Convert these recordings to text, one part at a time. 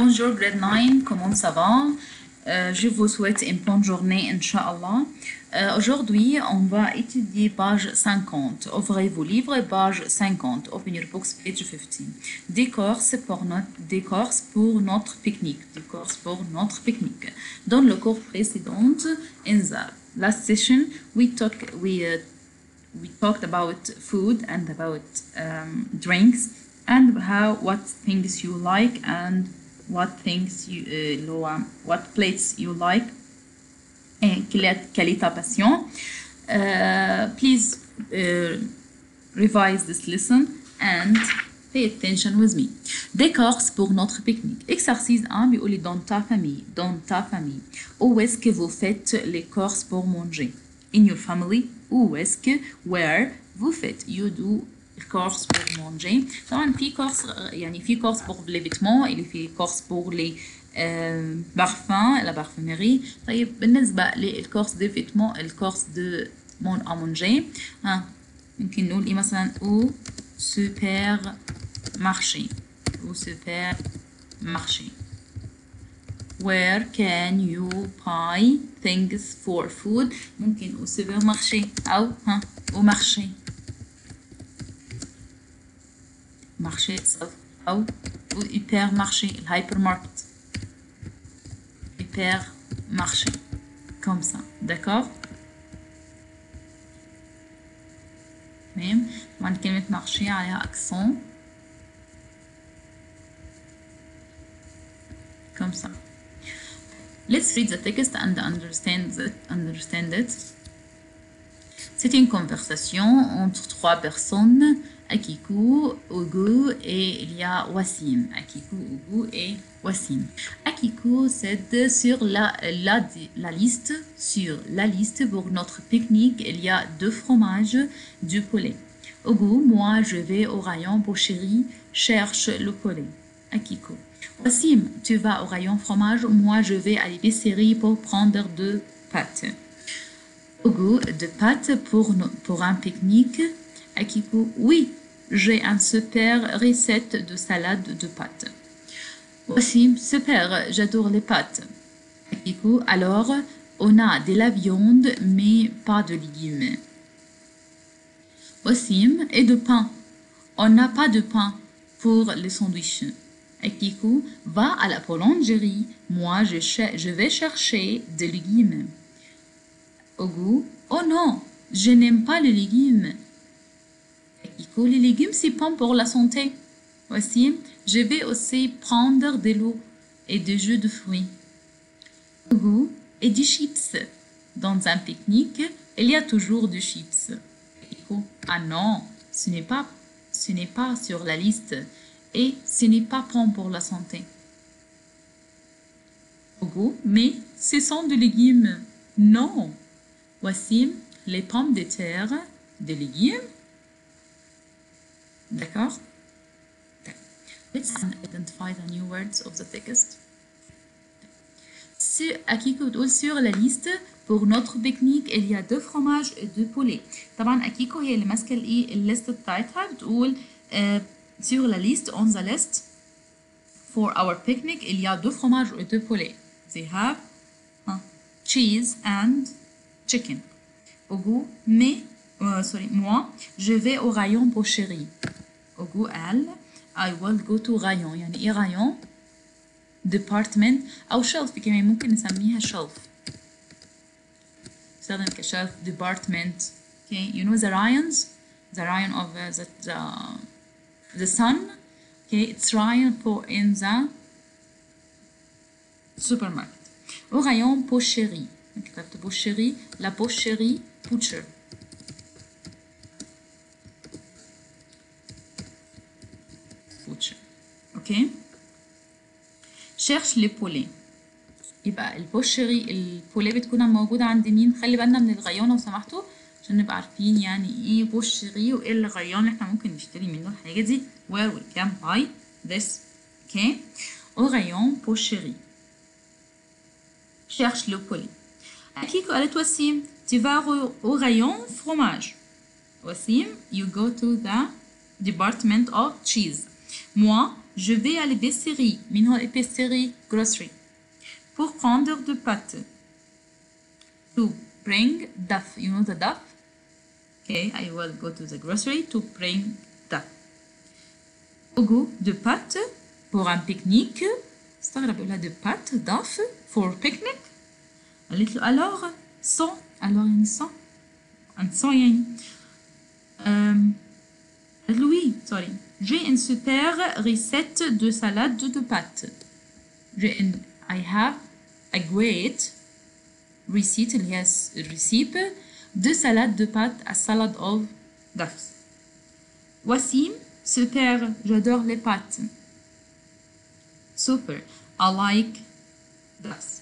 Bonjour grade 9, comment ça va? Je vous souhaite une bonne journée, Inch'Allah. Aujourd'hui, on va étudier page 50. Ouvrez vos livres, page 50. Open your books, page 15. Des courses pour notre pique-nique. Dans le cours précédent, in the last session, we talked about food and about drinks and what things you like and what plates you like et quelle est ta passion. Please revise this lesson and pay attention with me. Des courses pour notre pique-nique. Exercice 1 بيقول dans ta famille. Où est-ce que vous faites les courses pour manger? In your family. Où est-ce que where vous faites you do courses pour manger. طبعا في courses يعني في courses pour les vêtements اللي في courses pour les parfums la parfumerie. طيب بالنسبة للcourses des vêtements الcourses de à manger ممكن نقول ايه مثلا au supermarché. Where can you buy things for food? ممكن au supermarché أو au marché. marché أو hypermarché, hypermarket. Hypermarché. Comme ça. D'accord? تمام. طبعا كلمة marché عليها accent. Comme ça. Let's read the text and understand it. C'est une conversation entre trois personnes, Akiku, Ogu et il y a Wassim. Akiku, Ogu et Wassim. Akiku c'est sur la liste. Sur la liste pour notre pique-nique, il y a 2 fromages, du poulet. Ogu, moi je vais au rayon boucherie, cherche le poulet. Akiku. Wassim, tu vas au rayon fromage, moi je vais à l'épicerie pour prendre 2 pâtes. Ogu, de pâtes pour un pique-nique. Akiku, oui, j'ai une super recette de salade de pâtes. Wassim, super, j'adore les pâtes. Akiku, alors, on a de la viande, mais pas de légumes. Wassim, et de pain. On n'a pas de pain pour les sandwichs. Akiku, va à la boulangerie, moi je vais chercher des légumes. Ogu, oh non, je n'aime pas les légumes. Akiku, les légumes c'est bon pour la santé. Wassim, je vais aussi prendre de l'eau et des jus de fruits. Ogu, et des chips. Dans un pique-nique, il y a toujours des chips. Akiku, ah non, ce n'est pas sur la liste et ce n'est pas bon pour la santé. Ogu, mais ce sont des légumes. Non. Wassim, les pommes de terre, des légumes. D'accord? Let's identify the new words of the text. Akiku بتقول sur la liste pour notre pique-nique il y a 2 fromages et 2 poulets. طبعا Akiku هي اللي ماسكه الليست بتاعتها بتقول sur la liste on the list for our picnic il y a 2 fromages et 2 poulets. They have cheese and chicken. Ogu, moi, je vais au rayon boucherie. Ogu, elle, I will go to rayon. يعني إيه rayon? department أو shelf كمان ممكن نسميها shelf. نستخدم كshelf department. Okay, you know the rayons? The rayon of the sun. Okay, it's rayon in the supermarket. Au rayon boucherie. كتبت boucherie, la boucherie, butcher. Ok. cherche les poulets. يبقى البوشري البوليه بتكون موجوده عند مين؟ خلي بالنا من الغيون لو سمحتوا عشان نبقى عارفين يعني ايه بوشري وايه الغيون اللي احنا ممكن نشتري منه الحاجه دي. where we can buy this. Okay. au rayon boucherie. cherche le poulet. Akiku قالت وسيم tu vas au rayon fromage. وسيم you go to the department of cheese. Moi, je vais à l'épicerie. من هو épicerie? Grocery. Pour prendre de pâtes. To bring duff. You know the duff? Okay, I will go to the grocery to bring duff. Au goût de pâtes pour un pique-nique. استغرب يقولها de pâtes duff for picnic. قالت له alors 100. alors يعني 100. عند 100 يعني. قالت له oui, sorry. J'ai une super recette de salade de pâtes. I have a great receipt اللي هي recipe de salade de pâtes, a salad of duffs. Wassim, super, j'adore les pâtes. Super, I like duffs.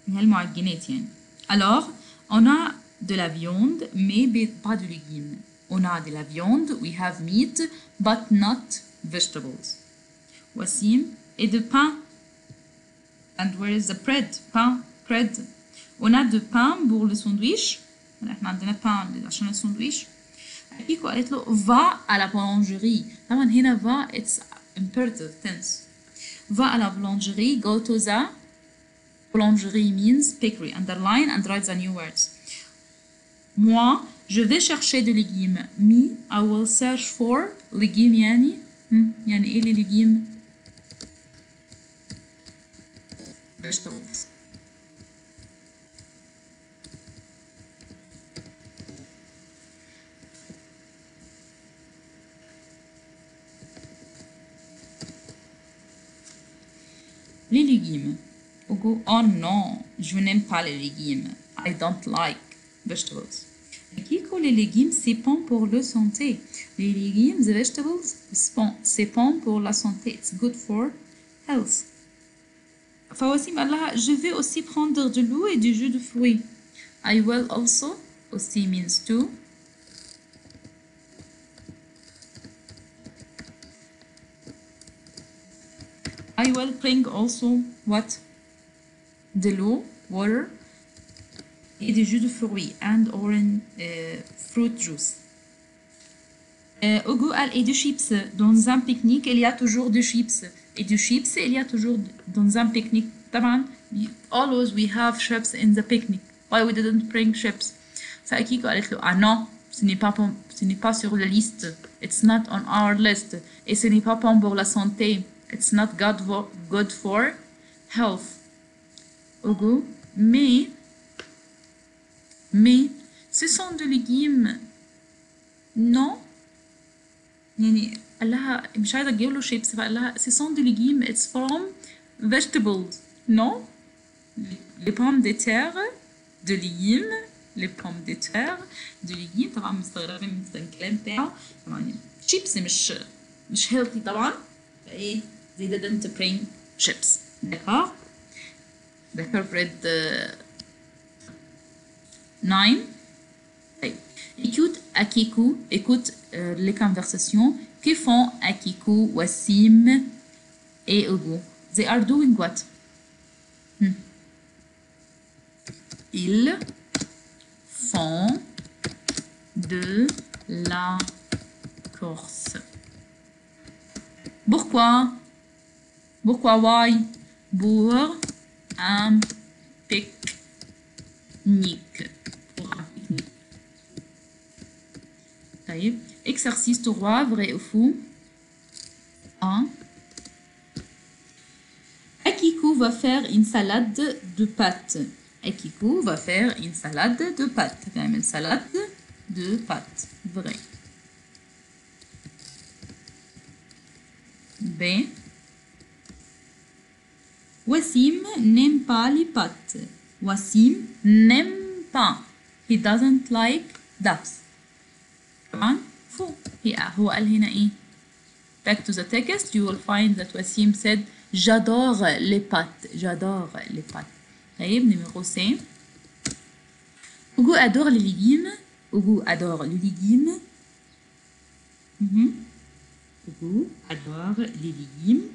هي المعجنات يعني. Alors, on a de la viande, mais pas de légumes. On a de la viande, we have meat, but not vegetables. Wassim, et de pain. And where is the bread? Pain, bread. On a de pain pour le sandwich. احنا عندنا pain عشان الساندويش. كيكو قالت له va à la boulangerie. طبعا هنا va it's imperative tense. Va à la boulangerie, go to the boulangerie means bakery. Underline and write the new words. Moi, je vais chercher des légumes. Me, I will search for légumes يعني يعني ايه les légumes؟ vegetables. Les légumes. Ogo, oh non, je n'aime pas les légumes. I don't like vegetables. Kiko, les légumes, c'est bon pour la santé. Les légumes, the vegetables, c'est bon pour la santé. It's good for health. Fawassim قال لها, je vais aussi prendre de l'eau et du jus de fruits. I will also, aussi means too. I will bring also what? De l'eau, water, et du jus de fruits and orange fruit juice. Ogo قال et du chips. Dans un pique-nique, il y a toujours des chips. Et du chips, il y a toujours dans un pique-nique. طبعا always we have chips in the picnic. Why we didn't bring chips? فأكيكو قالت له ah non, ce n'est pas sur la liste. It's not on our list. Et ce n'est pas bon pour la santé. It's not good for health. Ogo, mais ce sont des légumes. Non. يعني قال لها مش عايزه تجيب له شيبس فقال لها ce sont des légumes it's from vegetables. Non. Les pommes de terre de légumes. les pommes de terre de légumes. طبعا مستغربين من الكلام بتاعه. طبعا شيبس مش healthy طبعا. فايه they didn't bring chips. D'accord. D'accord, Fred. 9. Écoute les conversations que font Akiku, Wassim et Ogo. They are doing what? Ils font de la course. Pourquoi? Why? Pour un pique-nique. Exercice 3, vrai ou faux. 1. Akiku va faire une salade de pâtes. Akiku va faire une salade de pâtes. Une salade de pâtes. Vrai. B. Wassim n'aime pas les pâtes. Wassim n'aime pas. He doesn't like ducks. طبعا فوق هو قال هنا ايه back to the text you will find that Wassim said j'adore les pâtes. طيب numéro C. Ogo adore les légumes. Ogo adore les légumes. Ogo adore les légumes.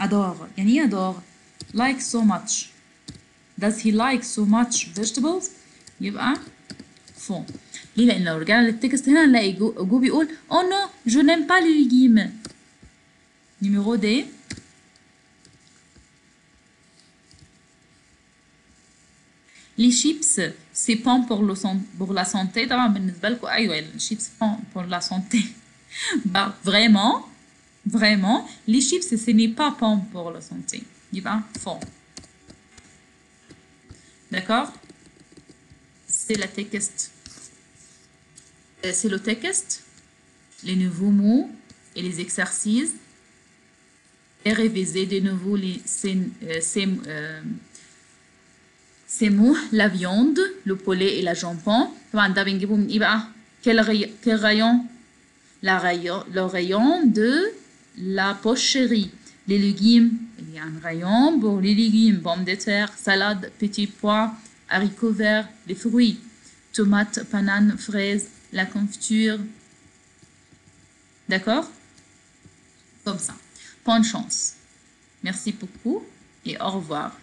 adore يعني ايه adore like so much. Does he like so much vegetables? يبقى font. ليه؟ لأن لو رجعنا للتكست هنا نلاقي جو بيقول oh non je n'aime pas les légumes. Numéro D. Les chips c'est bon pour la santé. طبعا بالنسبة لكم أيوة les chips bon pour la santé. Bah vraiment les chips ce n'est pas bon pour la santé. يبقى faux. D'accord? C'est le texte, les nouveaux mots et les exercices, et réviser de nouveau ces mots, la viande, le poulet et la jambon. Quel rayon? Le rayon de la pocherie. Les légumes, il y a un rayon pour les légumes, pommes de terre, salade, petits pois, haricots verts, les fruits, tomates, bananes, fraises, la confiture. D'accord? Comme ça. Bonne chance. Merci beaucoup et au revoir.